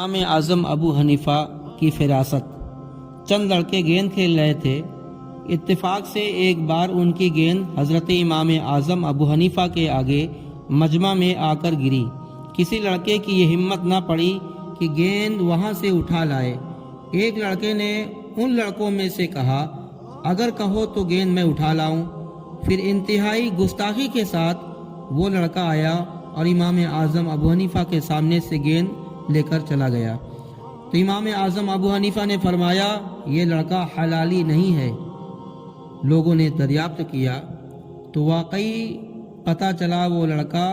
امام اعظم ابو حنیفہ کی فراست۔ چند لڑکے گیند کھیل رہے تھے، اتفاق سے ایک بار ان کی گیند حضرت امام اعظم ابو حنیفہ کے آگے مجمع میں آ کر گری۔ کسی لڑکے کی یہ ہمت نہ پڑی کہ گیند وہاں سے اٹھا لائے۔ ایک لڑکے نے ان لڑکوں میں سے کہا، اگر کہو تو گیند میں اٹھا لاؤں۔ پھر انتہائی گستاخی کے ساتھ وہ لڑکا آیا اور امام اعظم ابو حنیفہ کے سامنے سے گیند لے کر چلا گیا۔ تو امام اعظم ابو حنیفہ نے فرمایا، یہ لڑکا حلالی نہیں ہے۔ لوگوں نے دریافت کیا تو واقعی پتہ چلا وہ لڑکا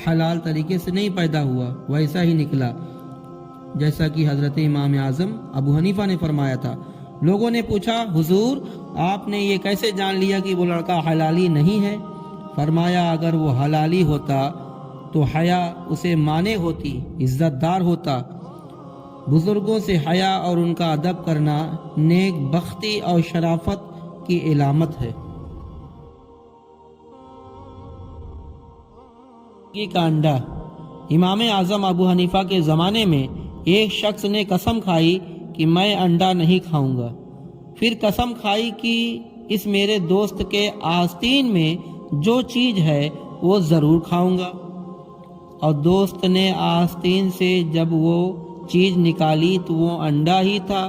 حلال طریقے سے نہیں پیدا ہوا، ویسا ہی نکلا جیسا کہ حضرت امام اعظم ابو حنیفہ نے فرمایا تھا۔ لوگوں نے پوچھا، حضور آپ نے یہ کیسے جان لیا کہ وہ لڑکا حلالی نہیں ہے؟ فرمایا، اگر وہ حلالی ہوتا تو حیا اسے مانے ہوتی، عزت دار ہوتا۔ بزرگوں سے حیا اور ان کا ادب کرنا نیک بختی اور شرافت کی علامت ہے۔ کا انڈا۔ امام اعظم ابو حنیفہ کے زمانے میں ایک شخص نے قسم کھائی کہ میں انڈا نہیں کھاؤں گا۔ پھر قسم کھائی کہ اس میرے دوست کے آستین میں جو چیز ہے وہ ضرور کھاؤں گا، اور دوست نے آستین سے جب وہ چیز نکالی تو وہ انڈا ہی تھا۔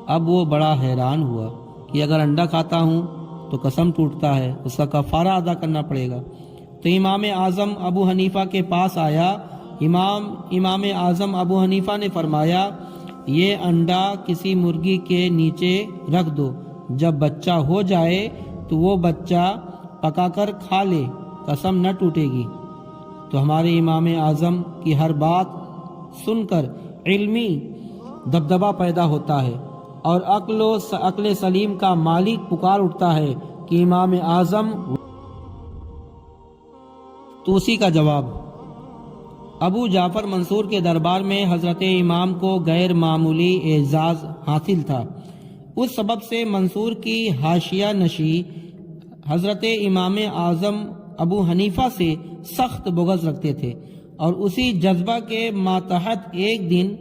اب وہ بڑا حیران ہوا کہ اگر انڈا کھاتا ہوں تو قسم ٹوٹتا ہے، اس کا کفارہ ادا کرنا پڑے گا۔ تو امام اعظم ابو حنیفہ کے پاس آیا۔ امام اعظم ابو حنیفہ نے فرمایا، یہ انڈا کسی مرغی کے نیچے رکھ دو، جب بچہ ہو جائے تو وہ بچہ پکا کر کھا لے، قسم نہ ٹوٹے گی۔ تو ہمارے امام اعظم کی ہر بات سن کر علمی دبدبہ پیدا ہوتا ہے اور عقل سلیم کا مالک پکار اٹھتا ہے کہ امام اعظم۔ توسی کا جواب۔ ابو جعفر منصور کے دربار میں حضرت امام کو غیر معمولی اعزاز حاصل تھا۔ اس سبب سے منصور کی حاشیہ نشی حضرت امام اعظم ابو حنیفہ سے سخت بغض رکھتے تھے، اور اسی جذبہ کے ماتحت ایک دن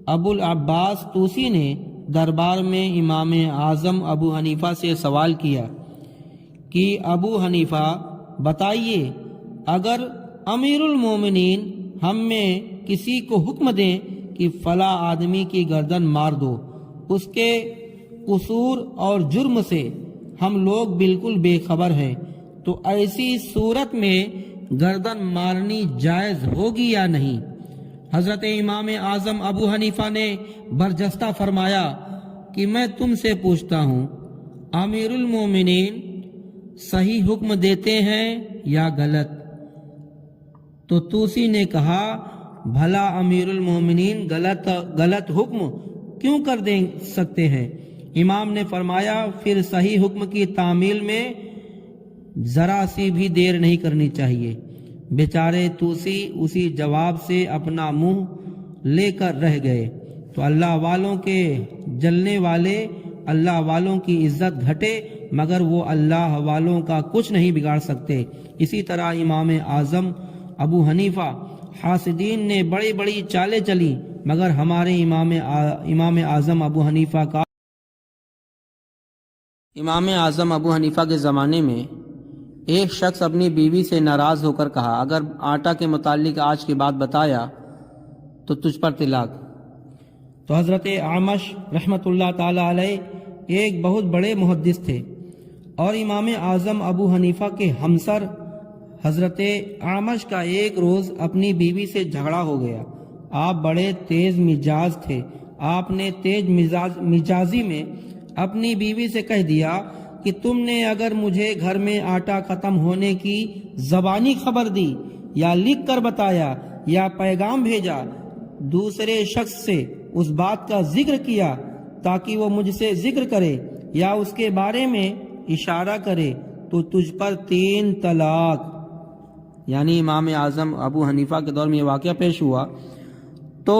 ابو العباس توسی نے دربار میں امام اعظم ابو حنیفہ سے سوال کیا کہ ابو حنیفہ بتائیے، اگر امیر المومنین ہم میں کسی کو حکم دیں کہ فلاں آدمی کی گردن مار دو، اس کے قصور اور جرم سے ہم لوگ بالکل بے خبر ہیں، تو ایسی صورت میں گردن مارنی جائز ہوگی یا نہیں؟ حضرت امام اعظم ابو حنیفہ نے برجستہ فرمایا کہ میں تم سے پوچھتا ہوں، امیر المومنین صحیح حکم دیتے ہیں یا غلط؟ تو توسی نے کہا، بھلا امیر المومنین غلط حکم کیوں کر دے سکتے ہیں؟ امام نے فرمایا، پھر صحیح حکم کی تعمیل میں ذرا سی بھی دیر نہیں کرنی چاہیے۔ بیچارے توسی اسی جواب سے اپنا منہ لے کر رہ گئے۔ تو اللہ والوں کے جلنے والے اللہ والوں کی عزت گھٹے مگر وہ اللہ والوں کا کچھ نہیں بگاڑ سکتے۔ اسی طرح امام اعظم ابو حنیفہ حاسدین نے بڑی بڑی چالیں چلی، مگر ہمارے امام اعظم ابو حنیفہ کا امام اعظم ابو حنیفہ کے زمانے میں ایک شخص اپنی بیوی سے ناراض ہو کر کہا، اگر آٹا کے متعلق آج کی بات بتایا تو تجھ پر طلاق۔ تو حضرت اعمش رحمۃ اللہ تعالی علیہ ایک بہت بڑے محدث تھے، اور امام اعظم ابو حنیفہ کے ہمسر حضرت اعمش کا ایک روز اپنی بیوی سے جھگڑا ہو گیا۔ آپ بڑے تیز مزاج تھے۔ آپ نے تیز مزاجی میں اپنی بیوی سے کہہ دیا کہ تم نے اگر مجھے گھر میں آٹا ختم ہونے کی زبانی خبر دی، یا لکھ کر بتایا، یا پیغام بھیجا، دوسرے شخص سے اس بات کا ذکر کیا تاکہ وہ مجھ سے ذکر کرے یا اس کے بارے میں اشارہ کرے، تو تجھ پر 3 طلاق۔ یعنی امام اعظم ابو حنیفہ کے دور میں یہ واقعہ پیش ہوا، تو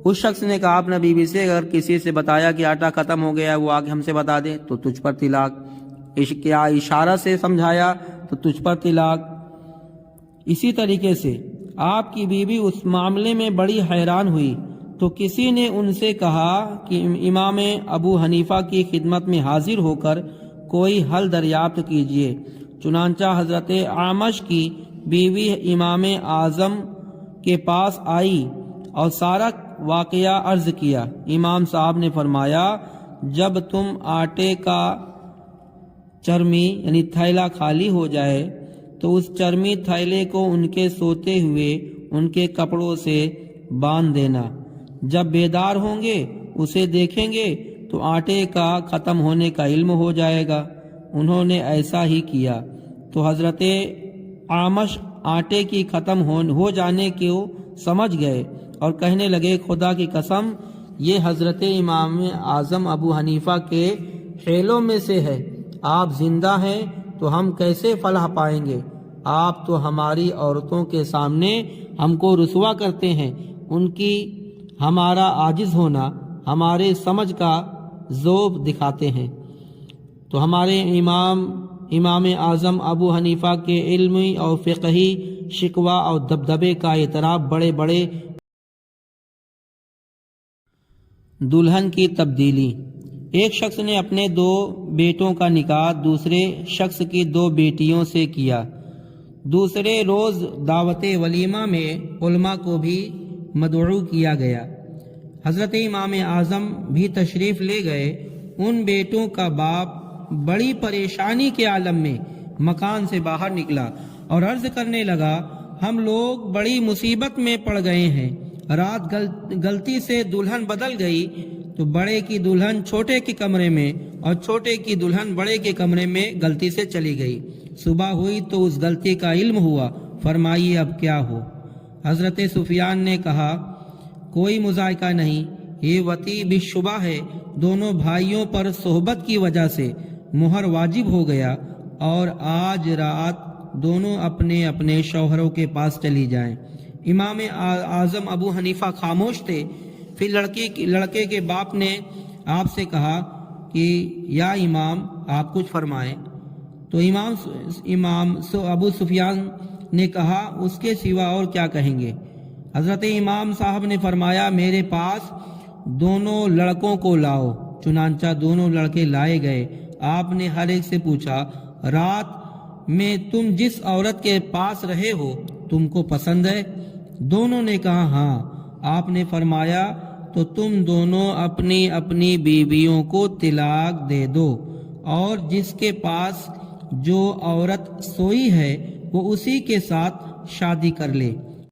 اس شخص نے کہا اپنا بیوی سے، اگر کسی سے بتایا کہ آٹا ختم ہو گیا وہ آگے ہم سے بتا دے تو تجھ پر طلاق، کیا اشارہ سے سمجھایا تو تجھ پر طلاق۔ اسی طریقے سے آپ کی بیوی اس معاملے میں بڑی حیران ہوئی تو کسی نے ان سے کہا کہ امام ابو حنیفہ کی خدمت میں حاضر ہو کر کوئی حل دریافت کیجیے۔ چنانچہ حضرت اعمش کی بیوی امام اعظم کے پاس آئی اور سارا واقعہ عرض کیا۔ امام صاحب نے فرمایا، جب تم آٹے کا چرمی یعنی تھیلا خالی ہو جائے تو اس چرمی تھیلے کو ان کے سوتے ہوئے ان کے کپڑوں سے باندھ دینا۔ جب بیدار ہوں گے اسے دیکھیں گے تو آٹے کا ختم ہونے کا علم ہو جائے گا۔ انہوں نے ایسا ہی کیا تو حضرت اعمش آٹے کی ختم ہو جانے کو سمجھ گئے اور کہنے لگے، خدا کی قسم یہ حضرت امام اعظم ابو حنیفہ کے حیلوں میں سے ہے۔ آپ زندہ ہیں تو ہم کیسے فلاح پائیں گے؟ آپ تو ہماری عورتوں کے سامنے ہم کو رسوا کرتے ہیں۔ ان کی ہمارا عاجز ہونا ہمارے سمجھ کا ذوب دکھاتے ہیں۔ تو ہمارے امام اعظم ابو حنیفہ کے علمی اور فقہی شکوہ اور دبدبے کا اعتراف بڑے بڑے دلہن کی تبدیلی۔ ایک شخص نے اپنے 2 بیٹوں کا نکاح دوسرے شخص کی 2 بیٹیوں سے کیا۔ دوسرے روز دعوت ولیمہ میں علماء کو بھی مدعو کیا گیا۔ حضرت امام اعظم بھی تشریف لے گئے۔ ان بیٹوں کا باپ بڑی پریشانی کے عالم میں مکان سے باہر نکلا اور عرض کرنے لگا، ہم لوگ بڑی مصیبت میں پڑ گئے ہیں۔ رات غلطی سے دلہن بدل گئی تو بڑے کی دلہن چھوٹے کے کمرے میں اور چھوٹے کی دلہن بڑے کے کمرے میں غلطی سے چلی گئی۔ صبح ہوئی تو اس غلطی کا علم ہوا۔ فرمائیے اب کیا ہو؟ حضرت سفیان نے کہا، کوئی مذائقہ نہیں، یہ وطی بالشبہ ہے۔ دونوں بھائیوں پر صحبت کی وجہ سے مہر واجب ہو گیا اور آج رات دونوں اپنے اپنے شوہروں کے پاس چلی جائیں۔ امام اعظم ابو حنیفہ خاموش تھے۔ پھر لڑکے کے باپ نے آپ سے کہا کہ یا امام آپ کچھ فرمائیں۔ تو امام ابو سفیان نے کہا، اس کے سوا اور کیا کہیں گے؟ حضرت امام صاحب نے فرمایا، میرے پاس دونوں لڑکوں کو لاؤ۔ چنانچہ دونوں لڑکے لائے گئے۔ آپ نے ہر ایک سے پوچھا، رات میں تم جس عورت کے پاس رہے ہو تم کو پسند ہے؟ دونوں نے کہا ہاں۔ آپ نے فرمایا، تو تم دونوں اپنی اپنی بیویوں کو طلاق دے دو اور جس کے پاس جو عورت سوئی ہے وہ اسی کے ساتھ شادی کر لے۔